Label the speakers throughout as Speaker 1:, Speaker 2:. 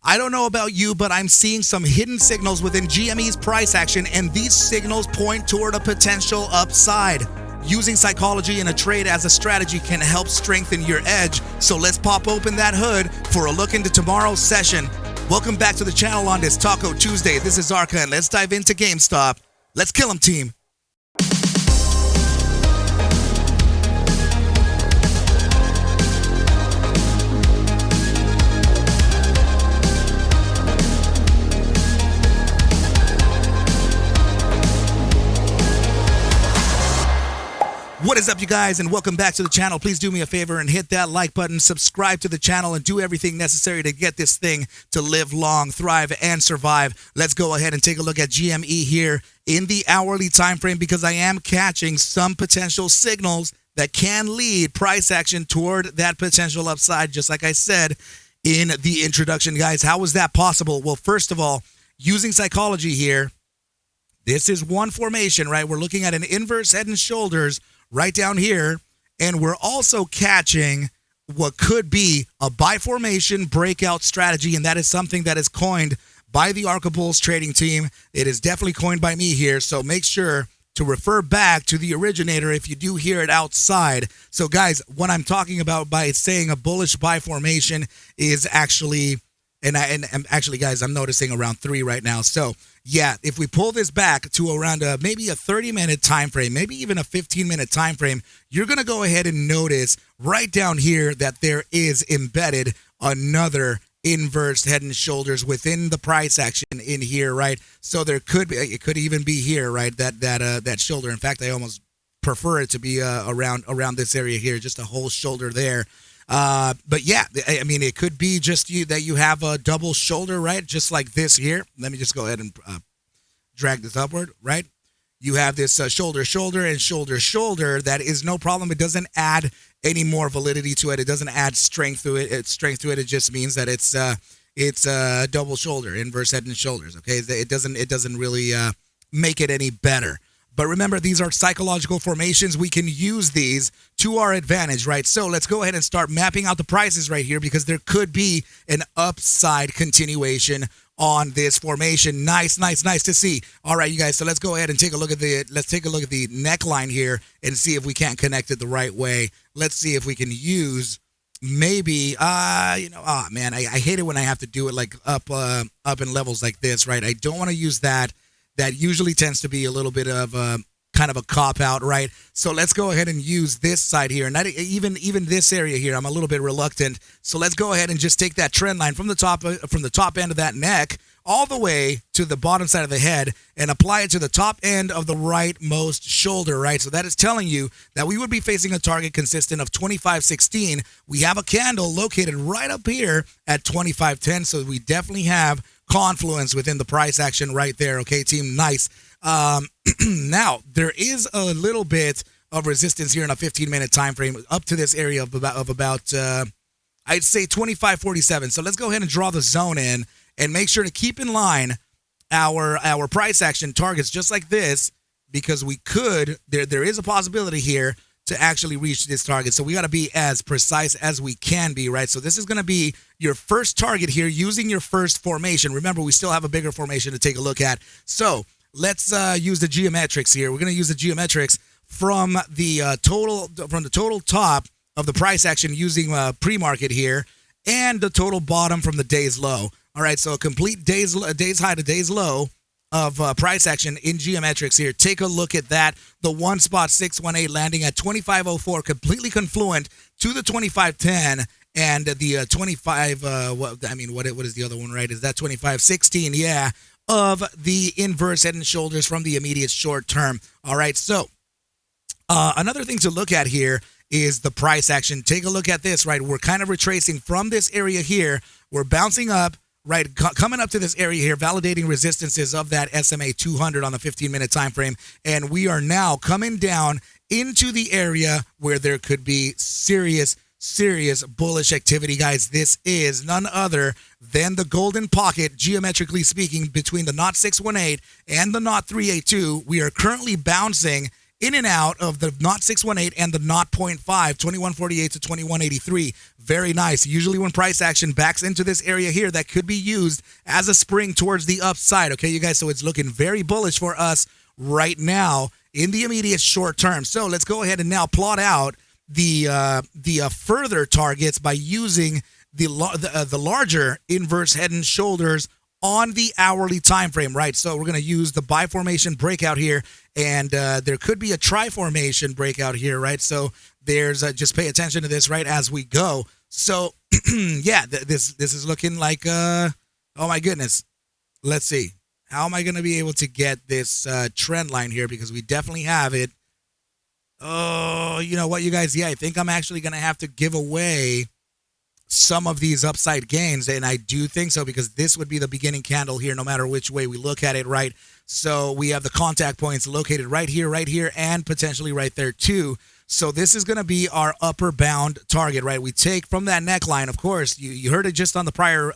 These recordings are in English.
Speaker 1: I don't know about you, but I'm seeing some hidden signals within GME's price action, and these signals point toward a potential upside. Using psychology in a trade as a strategy can help strengthen your edge. So let's pop open that hood for a look into tomorrow's session. Welcome back to the channel on this Taco Tuesday. This is ARCa, and let's dive into GameStop. Let's kill 'em, team. What is up, you guys, and welcome back to the channel. Please do me a favor and hit that like button, subscribe to the channel, and do everything necessary to get this thing to live long, thrive, and survive. Let's go ahead and take a look at GME here in the hourly time frame, because I am catching some potential signals that can lead price action toward that potential upside, just like I said in the introduction, guys. How is that possible? Well, first of all, using psychology here, this is one formation, right? We're looking at an inverse head and shoulders right down here, and we're also catching what could be a buy formation breakout strategy, and that is something that is coined by the ARCa Bulls trading team. It is definitely coined by me here, so make sure to refer back to the originator if you do hear it outside. So guys, what I'm talking about by saying a bullish buy formation is actually, and actually guys, I'm noticing around 3 right now. So yeah, if we pull this back to around maybe a 30-minute time frame, maybe even a 15-minute time frame, you're going to go ahead and notice right down here that there is embedded another inverse head and shoulders within the price action in here, right? So there could be, it could even be here, right? That shoulder. In fact, I almost prefer it to be around this area here, just a whole shoulder there. But yeah, I mean, it could be just that you have a double shoulder, right? Just like this here. Let me just go ahead and drag this upward, right? You have this shoulder, shoulder, and shoulder, shoulder. That is no problem. It doesn't add any more validity to it. It doesn't add strength to it. It just means that it's a double shoulder, inverse head and shoulders. Okay, it doesn't really make it any better. But remember, these are psychological formations. We can use these to our advantage, right? So let's go ahead and start mapping out the prices right here, because there could be an upside continuation on this formation. Nice to see. All right, you guys. So let's go ahead and take a look at the neckline here and see if we can't connect it the right way. Let's see if we can use maybe man, I hate it when I have to do it like up in levels like this, right? I don't want to use that. That usually tends to be a little bit of kind of a cop-out, right? So let's go ahead and use this side here. Not even this area here, I'm a little bit reluctant. So let's go ahead and just take that trend line from the top end of that neck all the way to the bottom side of the head and apply it to the top end of the rightmost shoulder, right? So that is telling you that we would be facing a target consistent of 25.16. We have a candle located right up here at 25.10, so we definitely have confluence within the price action right there. Okay, team, nice. Now, there is a little bit of resistance here in a 15-minute time frame up to this area of about I'd say 25.47. So let's go ahead and draw the zone in and make sure to keep in line our price action targets just like this, because we could, there is a possibility here to actually reach this target. So we got to be as precise as we can be, right? So this is going to be your first target here using your first formation. Remember, we still have a bigger formation to take a look at. So let's use the geometrics here. We're going to use the geometrics from the total top of the price action using pre-market here, and the total bottom from the day's low. All right, so a complete day's high to day's low of price action in geometrics here. Take a look at that. The 1.618 landing at 25.04, completely confluent to the 25.10 and the 25. What is the other one? Right? Is that 25.16? Yeah, of the inverse head and shoulders from the immediate short term. All right, so another thing to look at here is the price action. Take a look at this, right? We're kind of retracing from this area here. We're bouncing up, right, coming up to this area here, validating resistances of that SMA 200 on the 15-minute time frame, and we are now coming down into the area where there could be serious bullish activity, guys. This is none other than the golden pocket, geometrically speaking, between the knot 618 and the knot 382. We are currently bouncing in and out of the knot 618 and the knot 0.5, 2148 to 2183. Very nice. Usually when price action backs into this area here, that could be used as a spring towards the upside. Okay, you guys, so it's looking very bullish for us right now in the immediate short term. So let's go ahead and now plot out the further targets by using the larger inverse head and shoulders on the hourly time frame, right? So we're going to use the buy formation breakout here, and there could be a tri formation breakout here, right? So there's just pay attention to this right as we go. So yeah, this is looking like oh my goodness. Let's see. How am I going to be able to get this trend line here, because we definitely have it. Oh, you know what, you guys? Yeah, I think I'm actually going to have to give away some of these upside gains, and I do think so, because this would be the beginning candle here no matter which way we look at it, right? So we have the contact points located right here, and potentially right there too. So this is going to be our upper bound target, right? We take from that neckline, of course. You heard it just on the prior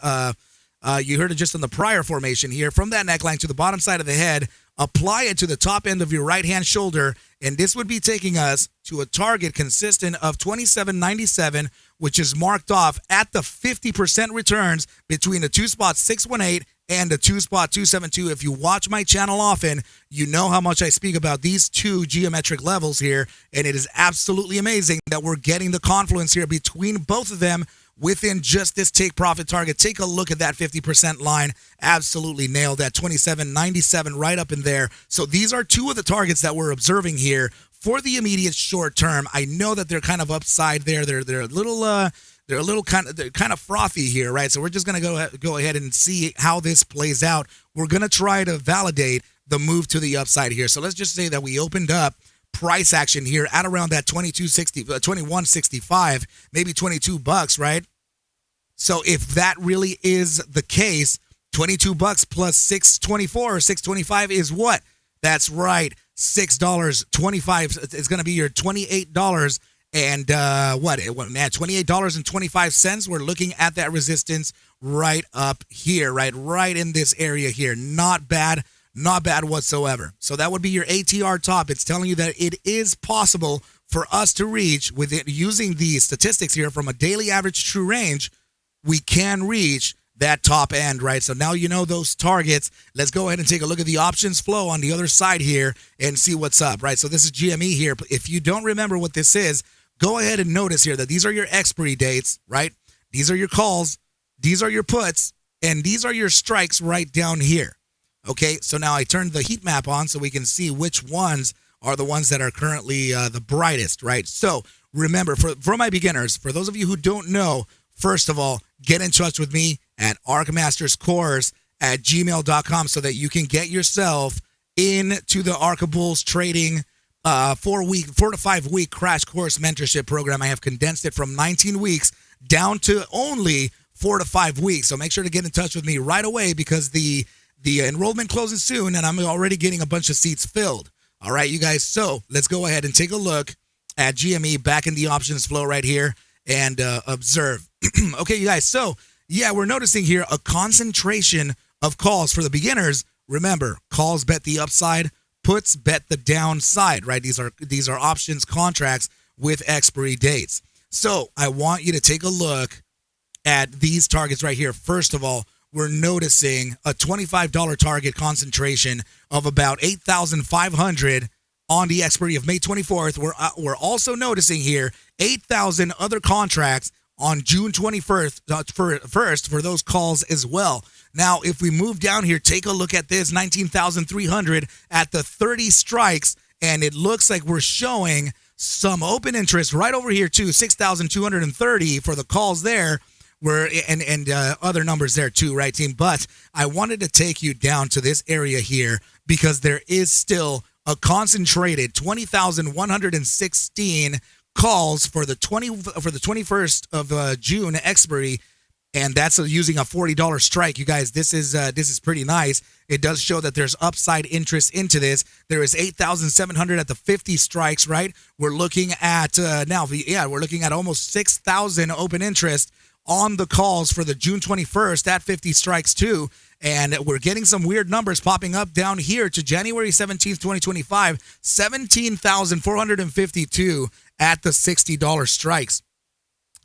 Speaker 1: formation here. From that neckline to the bottom side of the head, apply it to the top end of your right hand shoulder, and this would be taking us to a target consistent of 27.97, which is marked off at the 50% returns between the two spot 618 and the two spot 272. If you watch my channel often, you know how much I speak about these two geometric levels here, and it is absolutely amazing that we're getting the confluence here between both of them within just this take profit target. Take a look at that 50% line. Absolutely nailed that. 27.97 right up in there. So these are two of the targets that we're observing here for the immediate short term. I know that they're kind of upside there. They're a little kind of frothy here, right? So we're just going to go ahead and see how this plays out. We're going to try to validate the move to the upside here. So let's just say that we opened up price action here at around that 2165, maybe $22, right? So if that really is the case, $22 plus 624 or 625 is what? That's right, $6.25. It's going to be your $28 and $28.25. We're looking at that resistance right up here, right in this area here. Not bad whatsoever. So that would be your ATR top. It's telling you that it is possible for us to reach, with it using the statistics here from a daily average true range, we can reach that top end, right? So now you know those targets. Let's go ahead and take a look at the options flow on the other side here and see what's up, right? So this is GME here. If you don't remember what this is, go ahead and notice here that these are your expiry dates, right? These are your calls, these are your puts, and these are your strikes right down here. Okay, so now I turned the heat map on so we can see which ones are the ones that are currently the brightest, right? So remember, for my beginners, for those of you who don't know, first of all, get in touch with me at ArcMastersCourse at gmail.com so that you can get yourself into the ARCa Bulls trading 4 to 5 week crash course mentorship program. I have condensed it from 19 weeks down to only 4 to 5 weeks. So make sure to get in touch with me right away, because the enrollment closes soon and I'm already getting a bunch of seats filled. All right, you guys. So let's go ahead and take a look at GME back in the options flow right here and observe. Okay, you guys. So yeah, we're noticing here a concentration of calls for the beginners. Remember, calls bet the upside, puts bet the downside, right? These are options contracts with expiry dates. So I want you to take a look at these targets right here. First of all, we're noticing a $25 target concentration of about 8,500 on the expiry of May 24th. We're also noticing here 8,000 other contracts on June 21st for those calls as well. Now, if we move down here, take a look at this, 19,300 at the 30 strikes, and it looks like we're showing some open interest right over here too, 6,230 for the calls there. And other numbers there too, right, team? But I wanted to take you down to this area here because there is still a concentrated 20,116 calls for the 21st of June expiry, and that's using a $40 strike. You guys, this is pretty nice. It does show that there's upside interest into this. There is 8,700 at the 50 strikes, right? We're looking at we're looking at almost 6,000 open interest on the calls for the June 21st at 50 strikes too. And we're getting some weird numbers popping up down here to January 17th, 2025, 17,452 at the $60 strikes.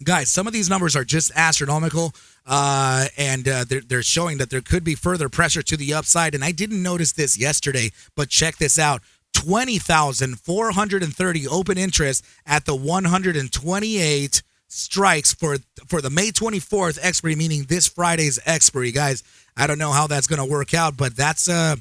Speaker 1: Guys, some of these numbers are just astronomical, and they're showing that there could be further pressure to the upside. And I didn't notice this yesterday, but check this out. 20,430 open interest at the 128 strikes for the May 24th expiry, meaning this Friday's expiry. Guys, I don't know how that's going to work out, but that's a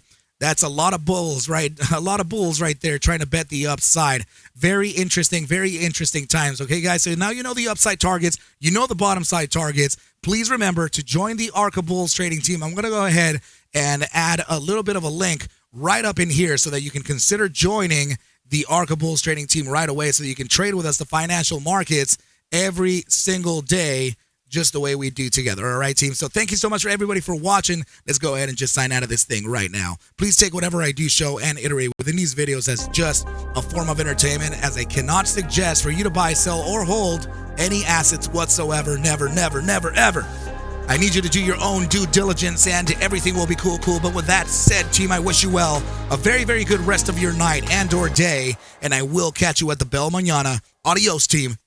Speaker 1: lot of bulls, right? A lot of bulls right there trying to bet the upside. Very interesting times. Okay, guys, so now you know the upside targets, you know the bottom side targets. Please remember to join the ARCa Bulls trading team. I'm going to go ahead and add a little bit of a link right up in here so that you can consider joining the ARCa Bulls trading team right away so that you can trade with us the financial markets every single day, just the way we do together. All right, team? So thank you so much for everybody for watching. Let's go ahead and just sign out of this thing right now. Please take whatever I do show and iterate within these videos as just a form of entertainment, as I cannot suggest for you to buy, sell, or hold any assets whatsoever. Never, never, never, ever. I need you to do your own due diligence and everything will be cool. But with that said, team, I wish you well a very, very good rest of your night and or day, and I will catch you at the Bell Mañana. Adios, team.